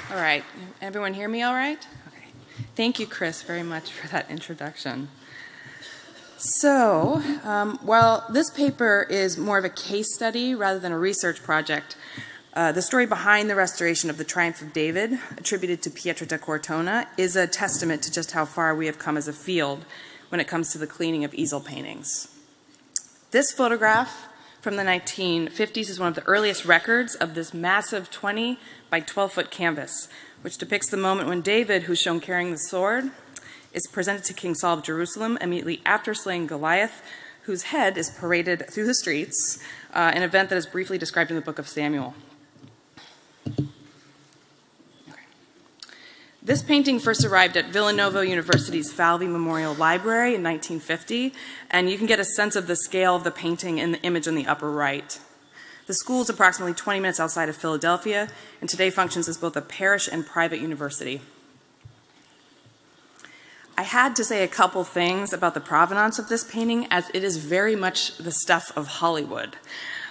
All right. Everyone hear me all right? Okay. Thank you, Chris, very much for that introduction. So, while this paper is more of a case study rather than a research project, the story behind the restoration of the Triumph of David, attributed to Pietro da Cortona, is a testament to just how far we have come as a field when it comes to the cleaning of easel paintings. This photograph from the 1950s is one of the earliest records of this massive 20 by 12-foot canvas, which depicts the moment when David, who's shown carrying the sword, is presented to King Saul of Jerusalem immediately after slaying Goliath, whose head is paraded through the streets, an event that is briefly described in the book of Samuel. This painting first arrived at Villanova University's Falvey Memorial Library in 1950, and you can get a sense of the scale of the painting in the image on the upper right. The school is approximately 20 minutes outside of Philadelphia, and today functions as both a parish and private university. I had to say a couple things about the provenance of this painting, as it is very much the stuff of Hollywood.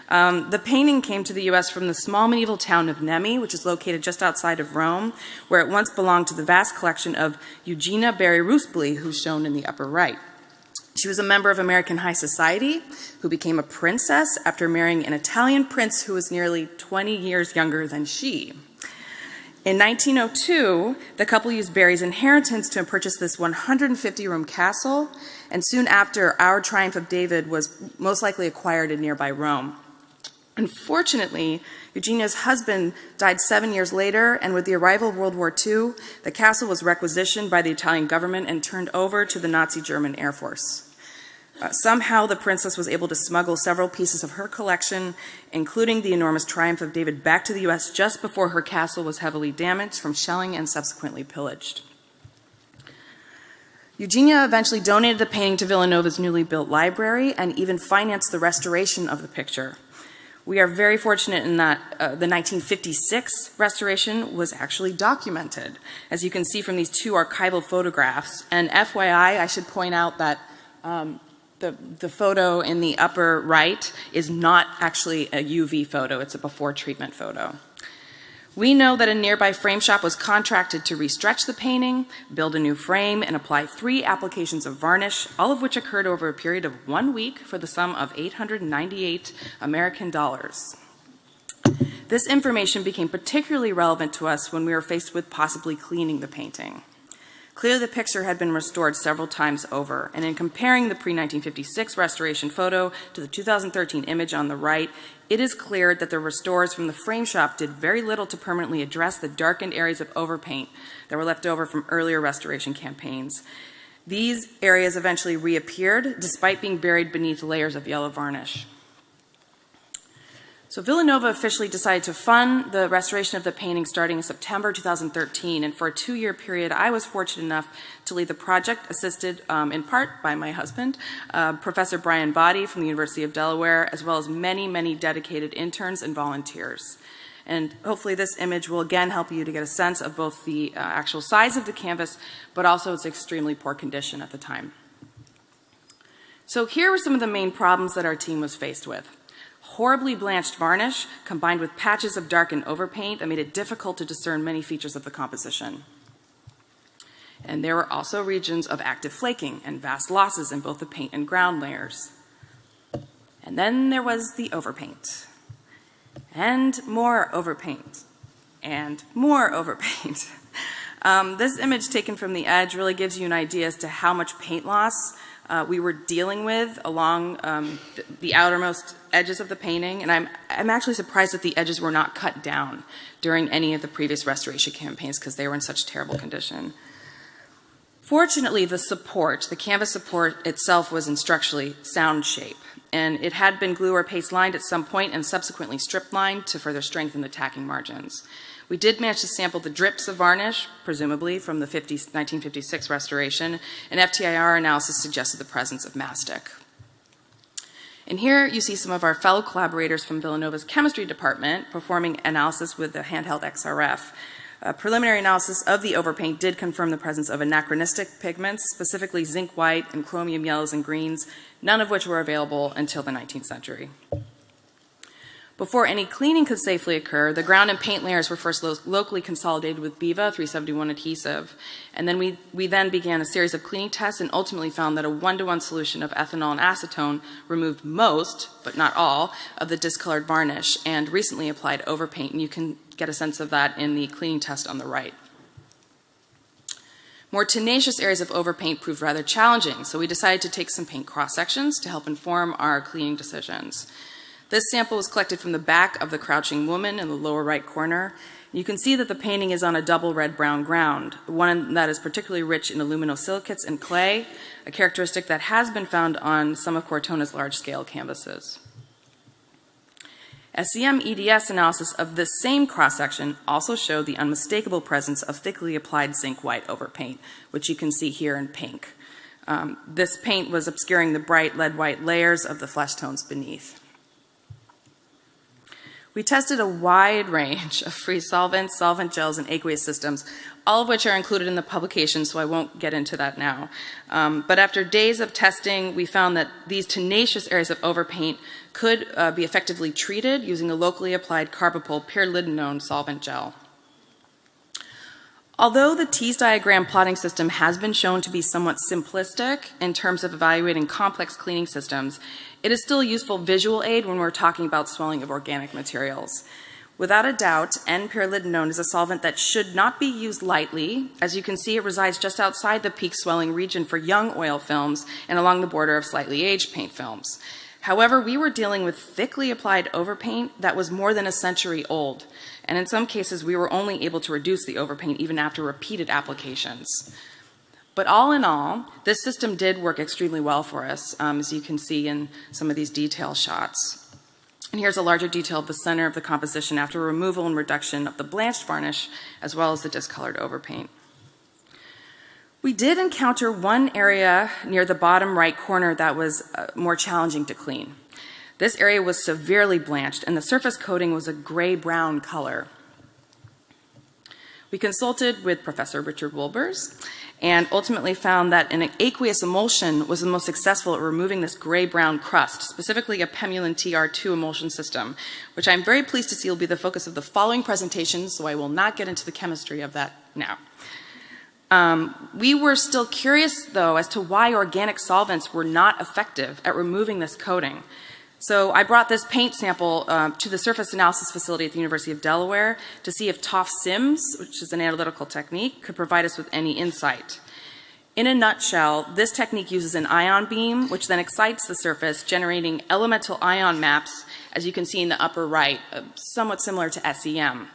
The painting came to the U.S. from the small medieval town of Nemi, which is located just outside of Rome, where it once belonged to the vast collection of Eugenia Barry-Rusbly, who's shown in the upper right. She was a member of American high society who became a princess after marrying an Italian prince who was nearly 20 years younger than she. In 1902, the couple used Barry's inheritance to purchase this 150-room castle, and soon after, our Triumph of David was most likely acquired in nearby Rome. Unfortunately, Eugenia's husband died 7 years later, and with the arrival of World War II, the castle was requisitioned by the Italian government and turned over to the Nazi German Air Force. Somehow, the princess was able to smuggle several pieces of her collection, including the enormous Triumph of David, back to the U.S. just before her castle was heavily damaged from shelling and subsequently pillaged. Eugenia eventually donated the painting to Villanova's newly built library and even financed the restoration of the picture. We are very fortunate in that the 1956 restoration was actually documented, as you can see from these two archival photographs. And FYI, I should point out that the photo in the upper right is not actually a UV photo, it's a before treatment photo. We know that a nearby frame shop was contracted to restretch the painting, build a new frame, and apply 3 applications of varnish, all of which occurred over a period of 1 week for the sum of $898 American dollars. This information became particularly relevant to us when we were faced with possibly cleaning the painting. Clearly, the picture had been restored several times over, and in comparing the pre-1956 restoration photo to the 2013 image on the right, it is clear that the restorers from the frame shop did very little to permanently address the darkened areas of overpaint that were left over from earlier restoration campaigns. These areas eventually reappeared, despite being buried beneath layers of yellow varnish. So Villanova officially decided to fund the restoration of the painting starting in September 2013, and for a 2-year period, I was fortunate enough to lead the project, assisted in part by my husband, Professor Brian Boddy from the University of Delaware, as well as many, many dedicated interns and volunteers. And hopefully this image will again help you to get a sense of both the actual size of the canvas, but also its extremely poor condition at the time. So here were some of the main problems that our team was faced with. Horribly blanched varnish combined with patches of darkened overpaint that made it difficult to discern many features of the composition. And there were also regions of active flaking and vast losses in both the paint and ground layers. And then there was the overpaint. And more overpaint. And more overpaint. This image taken from the edge really gives you an idea as to how much paint loss we were dealing with along the outermost edges of the painting, and I'm actually surprised that the edges were not cut down during any of the previous restoration campaigns because they were in such terrible condition. Fortunately, the canvas support itself was in structurally sound shape, and it had been glue or paste lined at some point and subsequently strip lined to further strengthen the tacking margins. We did manage to sample the drips of varnish, presumably from the 1956 restoration, and FTIR analysis suggested the presence of mastic. And here you see some of our fellow collaborators from Villanova's chemistry department performing analysis with the handheld XRF. A preliminary analysis of the overpaint did confirm the presence of anachronistic pigments, specifically zinc white and chromium yellows and greens, none of which were available until the 19th century. Before any cleaning could safely occur, the ground and paint layers were first locally consolidated with BIVA 371 adhesive, and then we then began a series of cleaning tests and ultimately found that a 1-to-1 solution of ethanol and acetone removed most, but not all, of the discolored varnish and recently applied overpaint, and you can get a sense of that in the cleaning test on the right. More tenacious areas of overpaint proved rather challenging, so we decided to take some paint cross-sections to help inform our cleaning decisions. This sample was collected from the back of the crouching woman in the lower right corner. You can see that the painting is on a double red-brown ground, one that is particularly rich in aluminosilicates and clay, a characteristic that has been found on some of Cortona's large-scale canvases. SEM EDS analysis of this same cross-section also showed the unmistakable presence of thickly applied zinc white overpaint, which you can see here in pink. This paint was obscuring the bright lead-white layers of the flesh tones beneath. We tested a wide range of free solvents, solvent gels, and aqueous systems, all of which are included in the publication, so I won't get into that now. But after days of testing, we found that these tenacious areas of overpaint could be effectively treated using a locally applied carbapol pyridolinone solvent gel. Although the Tees diagram plotting system has been shown to be somewhat simplistic in terms of evaluating complex cleaning systems, it is still a useful visual aid when we're talking about swelling of organic materials. Without a doubt, N-pyridolinone is a solvent that should not be used lightly. As you can see, it resides just outside the peak swelling region for young oil films and along the border of slightly aged paint films. However, we were dealing with thickly applied overpaint that was more than a century old, and in some cases we were only able to reduce the overpaint even after repeated applications. But all in all, this system did work extremely well for us, as you can see in some of these detail shots. And here's a larger detail of the center of the composition after removal and reduction of the blanched varnish, as well as the discolored overpaint. We did encounter one area near the bottom right corner that was more challenging to clean. This area was severely blanched, and the surface coating was a gray-brown color. We consulted with Professor Richard Wilbers and ultimately found that an aqueous emulsion was the most successful at removing this gray-brown crust, specifically a Pemulin TR2 emulsion system, which I'm very pleased to see will be the focus of the following presentation, so I will not get into the chemistry of that now. We were still curious, though, as to why organic solvents were not effective at removing this coating. So I brought this paint sample to the surface analysis facility at the University of Delaware to see if TOF SIMS, which is an analytical technique, could provide us with any insight. In a nutshell, this technique uses an ion beam, which then excites the surface, generating elemental ion maps, as you can see in the upper right, somewhat similar to SEM.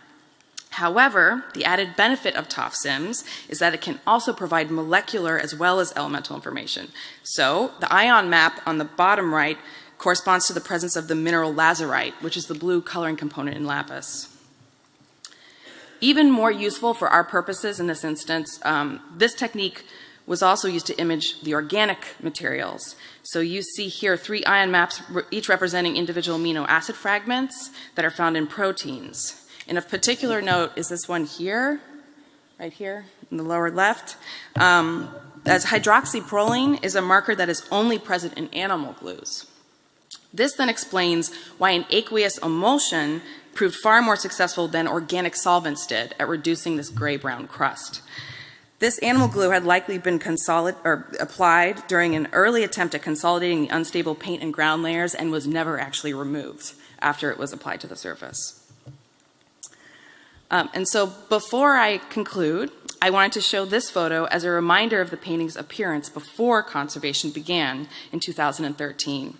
However, the added benefit of TOF SIMS is that it can also provide molecular as well as elemental information. So the ion map on the bottom right corresponds to the presence of the mineral lazurite, which is the blue coloring component in lapis. Even more useful for our purposes in this instance, this technique was also used to image the organic materials. So you see here 3 ion maps, each representing individual amino acid fragments that are found in proteins. And of particular note is this one here, right here in the lower left, as hydroxyproline is a marker that is only present in animal glues. This then explains why an aqueous emulsion proved far more successful than organic solvents did at reducing this gray-brown crust. This animal glue had likely been applied during an early attempt at consolidating the unstable paint and ground layers and was never actually removed after it was applied to the surface. And so before I conclude, I wanted to show this photo as a reminder of the painting's appearance before conservation began in 2013.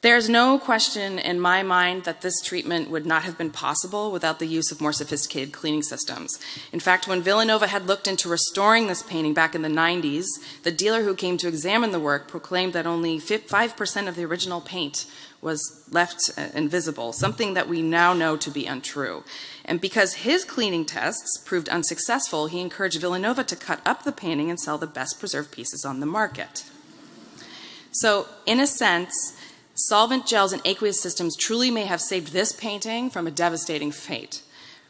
There's no question in my mind that this treatment would not have been possible without the use of more sophisticated cleaning systems. In fact, when Villanova had looked into restoring this painting back in the 90s, the dealer who came to examine the work proclaimed that only 5% of the original paint was left invisible, something that we now know to be untrue. And because his cleaning tests proved unsuccessful, he encouraged Villanova to cut up the painting and sell the best preserved pieces on the market. So, in a sense, solvent gels and aqueous systems truly may have saved this painting from a devastating fate.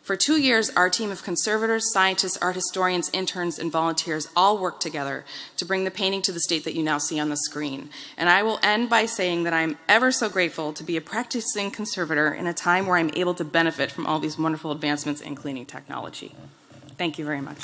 For 2 years, our team of conservators, scientists, art historians, interns, and volunteers all worked together to bring the painting to the state that you now see on the screen. And I will end by saying that I'm ever so grateful to be a practicing conservator in a time where I'm able to benefit from all these wonderful advancements in cleaning technology. Thank you very much.